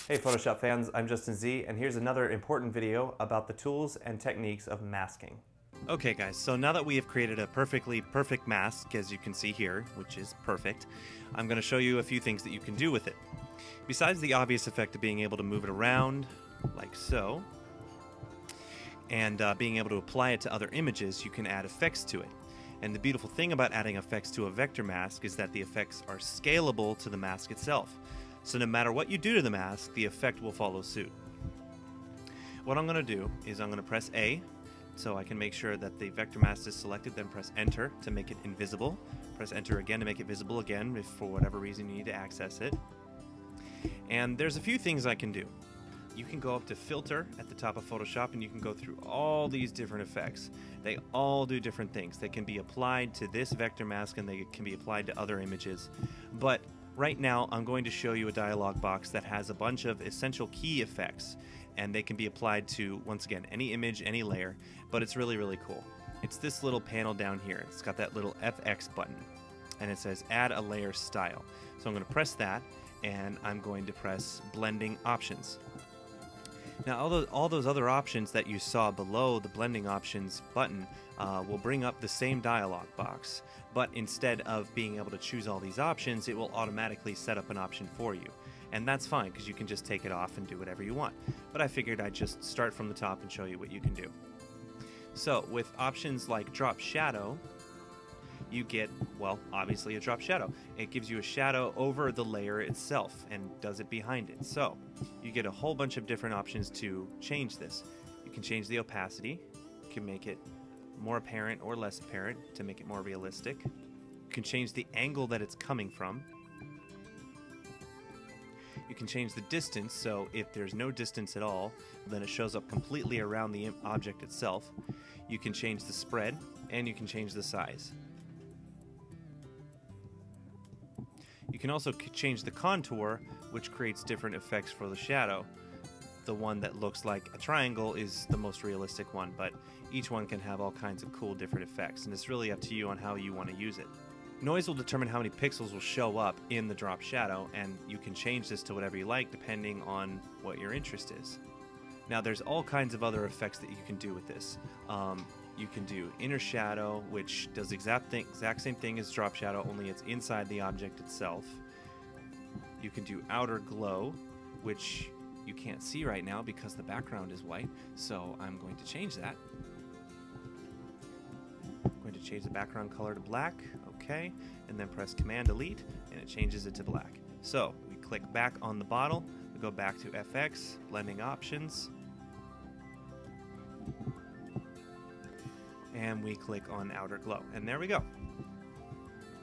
Hey Photoshop fans, I'm Justin Z, and here's another important video about the tools and techniques of masking. Okay guys, so now that we have created a perfectly perfect mask, as you can see here, which is perfect, I'm going to show you a few things that you can do with it. Besides the obvious effect of being able to move it around, like so, and being able to apply it to other images, you can add effects to it. And the beautiful thing about adding effects to a vector mask is that the effects are scalable to the mask itself. So no matter what you do to the mask, the effect will follow suit. What I'm going to do is I'm going to press A, so I can make sure that the vector mask is selected, then press Enter to make it invisible. Press Enter again to make it visible again if for whatever reason you need to access it. And there's a few things I can do. You can go up to Filter at the top of Photoshop and you can go through all these different effects. They all do different things. They can be applied to this vector mask and they can be applied to other images. But right now I'm going to show you a dialog box that has a bunch of essential key effects, and they can be applied to, once again, any image, any layer, but it's really cool. It's this little panel down here. It's got that little FX button and it says add a layer style. So I'm going to press that and I'm going to press blending options. Now all those other options that you saw below the blending options button will bring up the same dialog box, but instead of being able to choose all these options, it will automatically set up an option for you. And that's fine because you can just take it off and do whatever you want. But I figured I'd just start from the top and show you what you can do. So with options like drop shadow, you get, well, obviously a drop shadow. It gives you a shadow over the layer itself and does it behind it. So you get a whole bunch of different options to change this. You can change the opacity. You can make it more apparent or less apparent to make it more realistic. You can change the angle that it's coming from. You can change the distance, so if there's no distance at all, then it shows up completely around the object itself. You can change the spread, and you can change the size. You can also change the contour, which creates different effects for the shadow. The one that looks like a triangle is the most realistic one, but each one can have all kinds of cool different effects, and it's really up to you on how you want to use it. Noise will determine how many pixels will show up in the drop shadow, and you can change this to whatever you like depending on what your interest is. Now there's all kinds of other effects that you can do with this. You can do inner shadow, which does the exact same thing as drop shadow, only it's inside the object itself. You can do outer glow, which you can't see right now because the background is white, so I'm going to change that. I'm going to change the background color to black, okay, and then press Command Delete, and it changes it to black. So we click back on the bottle, we go back to FX, blending options, and we click on outer glow, and there we go.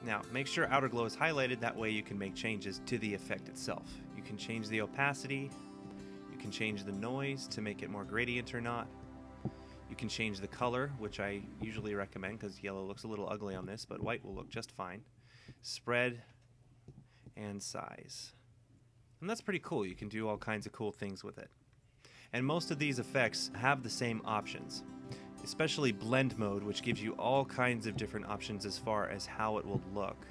Now make sure outer glow is highlighted, that way you can make changes to the effect itself. You can change the opacity, you can change the noise to make it more gradient or not. You can change the color, which I usually recommend because yellow looks a little ugly on this, but white will look just fine. Spread and size. And that's pretty cool. You can do all kinds of cool things with it. And most of these effects have the same options, especially blend mode, which gives you all kinds of different options as far as how it will look.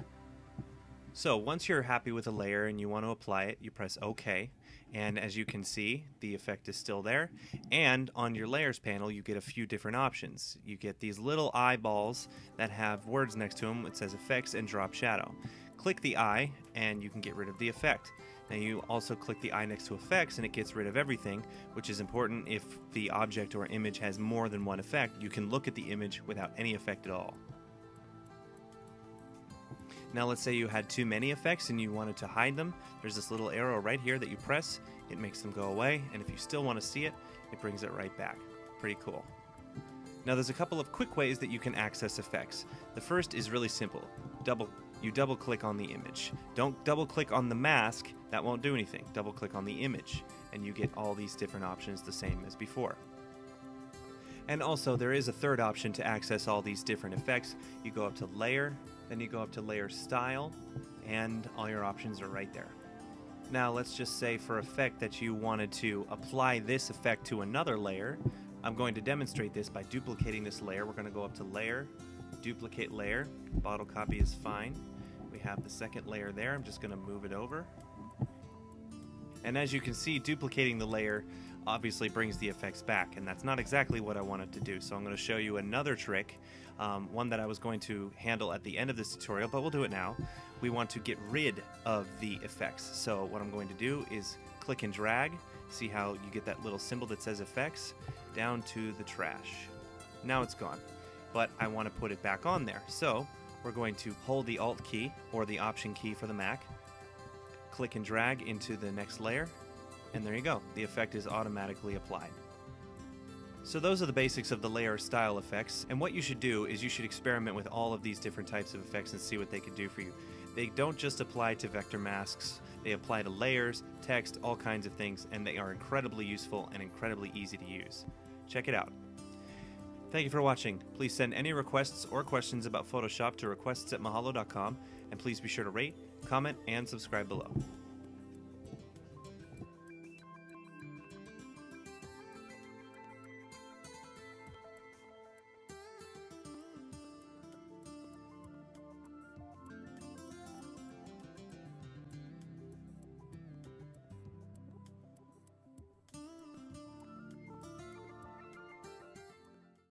So once you're happy with a layer and you want to apply it, you press OK, and as you can see, the effect is still there. And on your layers panel, you get a few different options. You get these little eyeballs that have words next to them. It says effects and drop shadow. Click the eye and you can get rid of the effect. Now you also click the eye next to effects and it gets rid of everything, which is important if the object or image has more than one effect. You can look at the image without any effect at all. Now let's say you had too many effects and you wanted to hide them. There's this little arrow right here that you press. It makes them go away, and if you still want to see it, it brings it right back. Pretty cool. Now there's a couple of quick ways that you can access effects. The first is really simple. You double click on the image. Don't double click on the mask, that won't do anything. Double click on the image and you get all these different options the same as before. And also there is a third option to access all these different effects. You go up to layer, then you go up to layer style, and all your options are right there. Now let's just say for effect that you wanted to apply this effect to another layer. I'm going to demonstrate this by duplicating this layer. We're going to go up to layer, duplicate layer, bottle copy is fine. We have the second layer there. I'm just going to move it over. And as you can see, duplicating the layer obviously brings the effects back, and that's not exactly what I wanted to do. So I'm going to show you another trick, one that I was going to handle at the end of this tutorial, but we'll do it now. We want to get rid of the effects. So what I'm going to do is click and drag. See how you get that little symbol that says effects down to the trash. Now it's gone, but I want to put it back on there. So we're going to hold the Alt key or the Option key for the Mac, click and drag into the next layer, and there you go. The effect is automatically applied. So those are the basics of the layer style effects, and what you should do is you should experiment with all of these different types of effects and see what they can do for you. They don't just apply to vector masks, they apply to layers, text, all kinds of things, and they are incredibly useful and incredibly easy to use. Check it out. Thank you for watching. Please send any requests or questions about Photoshop to requests@mahalo.com, and please be sure to rate, comment, and subscribe below.